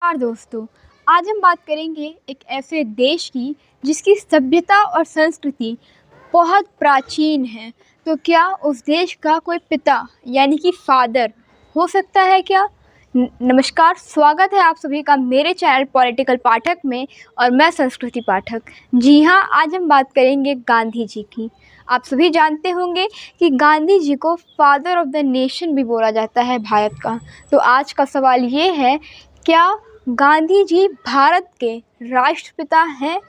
नमस्कार दोस्तों। आज हम बात करेंगे एक ऐसे देश की जिसकी सभ्यता और संस्कृति बहुत प्राचीन है। तो क्या उस देश का कोई पिता यानी कि फादर हो सकता है क्या? नमस्कार, स्वागत है आप सभी का मेरे चैनल पॉलिटिकल पाठक में और मैं संस्कृति पाठक। जी हाँ, आज हम बात करेंगे गांधी जी की। आप सभी जानते होंगे कि गांधी जी को फादर ऑफ द नेशन भी बोला जाता है भारत का। तो आज का सवाल ये है, क्या गांधी जी भारत के राष्ट्रपिता हैं?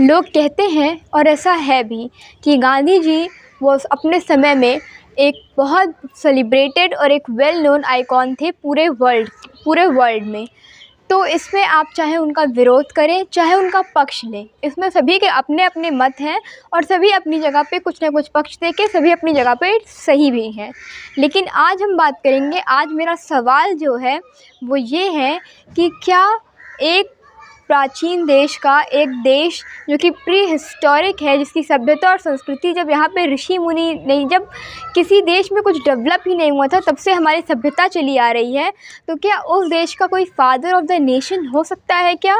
लोग कहते हैं और ऐसा है भी कि गांधी जी वो अपने समय में एक बहुत सेलिब्रेटेड और एक वेल नोन आइकॉन थे पूरे वर्ल्ड में। तो इसमें आप चाहे उनका विरोध करें चाहे उनका पक्ष लें, इसमें सभी के अपने अपने मत हैं और सभी अपनी जगह पे कुछ ना कुछ पक्ष दे के सभी अपनी जगह पे सही भी हैं। लेकिन आज हम बात करेंगे, आज मेरा सवाल जो है वो ये है कि क्या एक प्राचीन देश का एक देश जो कि प्री हिस्टोरिक है, जिसकी सभ्यता और संस्कृति जब यहाँ पे ऋषि मुनि नहीं, जब किसी देश में कुछ डेवलप ही नहीं हुआ था तब से हमारी सभ्यता चली आ रही है, तो क्या उस देश का कोई फादर ऑफ द नेशन हो सकता है क्या?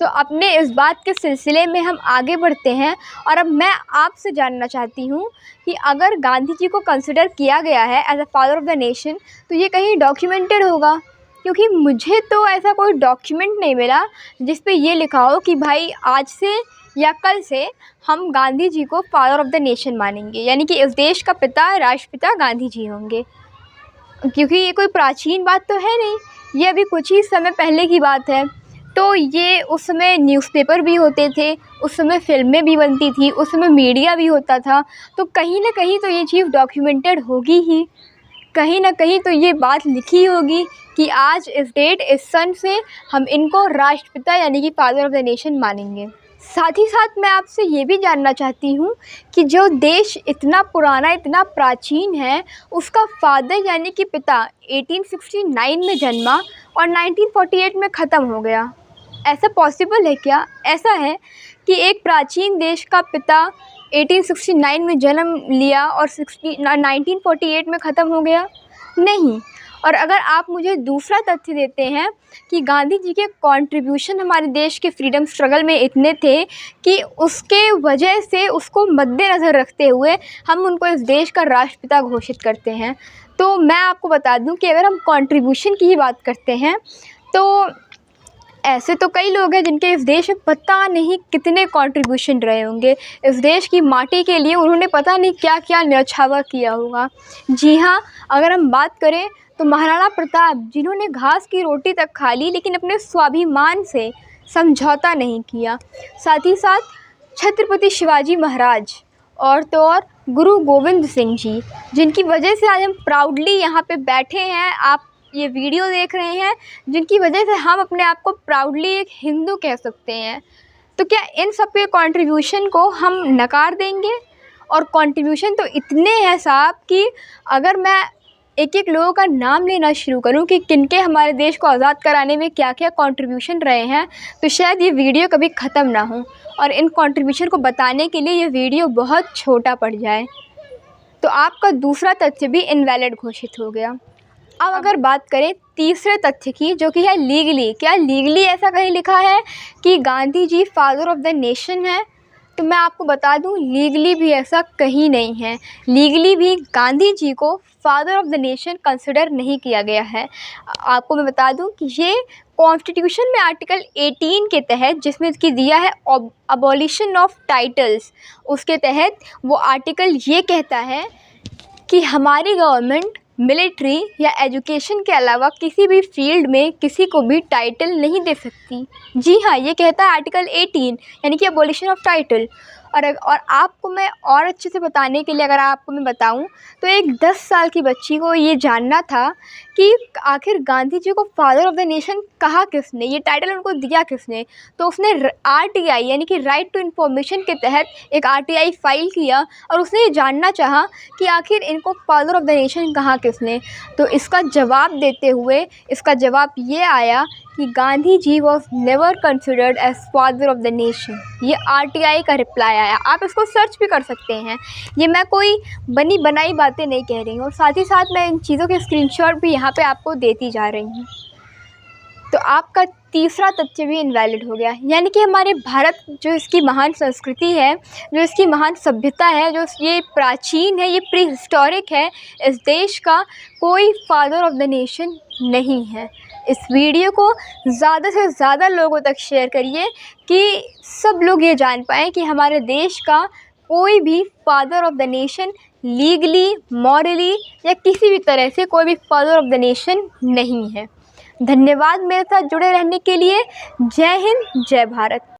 तो अपने इस बात के सिलसिले में हम आगे बढ़ते हैं और अब मैं आपसे जानना चाहती हूँ कि अगर गांधी जी को कंसिडर किया गया है as a father of the nation तो ये कहीं डॉक्यूमेंटेड होगा, क्योंकि मुझे तो ऐसा कोई डॉक्यूमेंट नहीं मिला जिस पे ये लिखा हो कि भाई आज से या कल से हम गांधी जी को फादर ऑफ द नेशन मानेंगे, यानी कि इस देश का पिता राष्ट्रपिता गांधी जी होंगे। क्योंकि ये कोई प्राचीन बात तो है नहीं, ये अभी कुछ ही समय पहले की बात है। तो ये उस समय न्यूज़पेपर भी होते थे, उस समय फिल्में भी बनती थी, उस समय मीडिया भी होता था, तो कहीं ना कहीं तो ये चीज़ डॉक्यूमेंटेड होगी ही, कहीं ना कहीं तो ये बात लिखी होगी कि आज इस डेट इस सन से हम इनको राष्ट्रपिता यानी कि फादर ऑफ द नेशन मानेंगे। साथ ही साथ मैं आपसे ये भी जानना चाहती हूँ कि जो देश इतना पुराना इतना प्राचीन है उसका फादर यानी कि पिता 1869 में जन्मा और 1948 में ख़त्म हो गया। ऐसा पॉसिबल है क्या? ऐसा है कि एक प्राचीन देश का पिता 1869 में जन्म लिया और 1948 में ख़त्म हो गया? नहीं। और अगर आप मुझे दूसरा तथ्य देते हैं कि गांधी जी के कंट्रीब्यूशन हमारे देश के फ्रीडम स्ट्रगल में इतने थे कि उसके वजह से उसको मद्देनज़र रखते हुए हम उनको इस देश का राष्ट्रपिता घोषित करते हैं, तो मैं आपको बता दूं कि अगर हम कंट्रीब्यूशन की ही बात करते हैं तो ऐसे तो कई लोग हैं जिनके इस देश में पता नहीं कितने कंट्रीब्यूशन रहे होंगे। इस देश की माटी के लिए उन्होंने पता नहीं क्या क्या न्यौछावर किया होगा। जी हाँ, अगर हम बात करें तो महाराणा प्रताप, जिन्होंने घास की रोटी तक खा ली लेकिन अपने स्वाभिमान से समझौता नहीं किया। साथ ही साथ छत्रपति शिवाजी महाराज और तो और गुरु गोविंद सिंह जी, जिनकी वजह से आज हम प्राउडली यहाँ पे बैठे हैं, आप ये वीडियो देख रहे हैं, जिनकी वजह से हम अपने आप को प्राउडली एक हिंदू कह सकते हैं। तो क्या इन सब के कंट्रीब्यूशन को हम नकार देंगे? और कंट्रीब्यूशन तो इतने हैं साहब कि अगर मैं एक एक लोगों का नाम लेना शुरू करूं कि किनके हमारे देश को आज़ाद कराने में क्या क्या कंट्रीब्यूशन रहे हैं तो शायद ये वीडियो कभी ख़त्म ना हो और इन कंट्रीब्यूशन को बताने के लिए ये वीडियो बहुत छोटा पड़ जाए। तो आपका दूसरा तथ्य भी इनवैलिड घोषित हो गया। अब अगर बात करें तीसरे तथ्य की, जो कि है लीगली, क्या लीगली ऐसा कहीं लिखा है कि गांधी जी फादर ऑफ द नेशन है? तो मैं आपको बता दूं, लीगली भी ऐसा कहीं नहीं है। लीगली भी गांधी जी को father of the nation consider नहीं किया गया है। आपको मैं बता दूं कि ये कॉन्स्टिट्यूशन में आर्टिकल 18 के तहत, जिसमें कि दिया है अबॉलिशन ऑफ टाइटल्स, उसके तहत वो आर्टिकल ये कहता है कि हमारी गवर्नमेंट मिलिट्री या एजुकेशन के अलावा किसी भी फील्ड में किसी को भी टाइटल नहीं दे सकती। जी हाँ, ये कहता है आर्टिकल 18 यानी कि एबॉलिशन ऑफ टाइटल। और आपको मैं और अच्छे से बताने के लिए अगर आपको मैं बताऊं तो एक 10 साल की बच्ची को ये जानना था कि आखिर गांधी जी को फादर ऑफ द नेशन कहा किसने, ये टाइटल उनको दिया किसने। तो उसने RTI यानी कि राइट टू इन्फॉर्मेशन के तहत एक RTI फाइल किया और उसने ये जानना चाहा कि आखिर इनको फादर ऑफ द नेशन कहा किसने। तो इसका जवाब देते हुए इसका जवाब ये आया कि Gandhi ji was never considered as father of the nation. ये RTI का रिप्लाई आया, आप इसको सर्च भी कर सकते हैं। ये मैं कोई बनी बनाई बातें नहीं कह रही हूँ और साथ ही साथ मैं इन चीज़ों के स्क्रीनशॉट भी यहाँ पे आपको देती जा रही हूँ। तो आपका तीसरा तथ्य भी इनवैलिड हो गया। यानी कि हमारे भारत जो इसकी महान संस्कृति है, जो इसकी महान सभ्यता है, जो ये प्राचीन है, ये प्री हिस्टोरिक है, इस देश का कोई फादर ऑफ द नेशन नहीं है। इस वीडियो को ज़्यादा से ज़्यादा लोगों तक शेयर करिए कि सब लोग ये जान पाएँ कि हमारे देश का कोई भी father of the nation legally, morally या किसी भी तरह से कोई भी फादर ऑफ द नेशन नहीं है। धन्यवाद मेरे साथ जुड़े रहने के लिए। जय हिंद, जय भारत।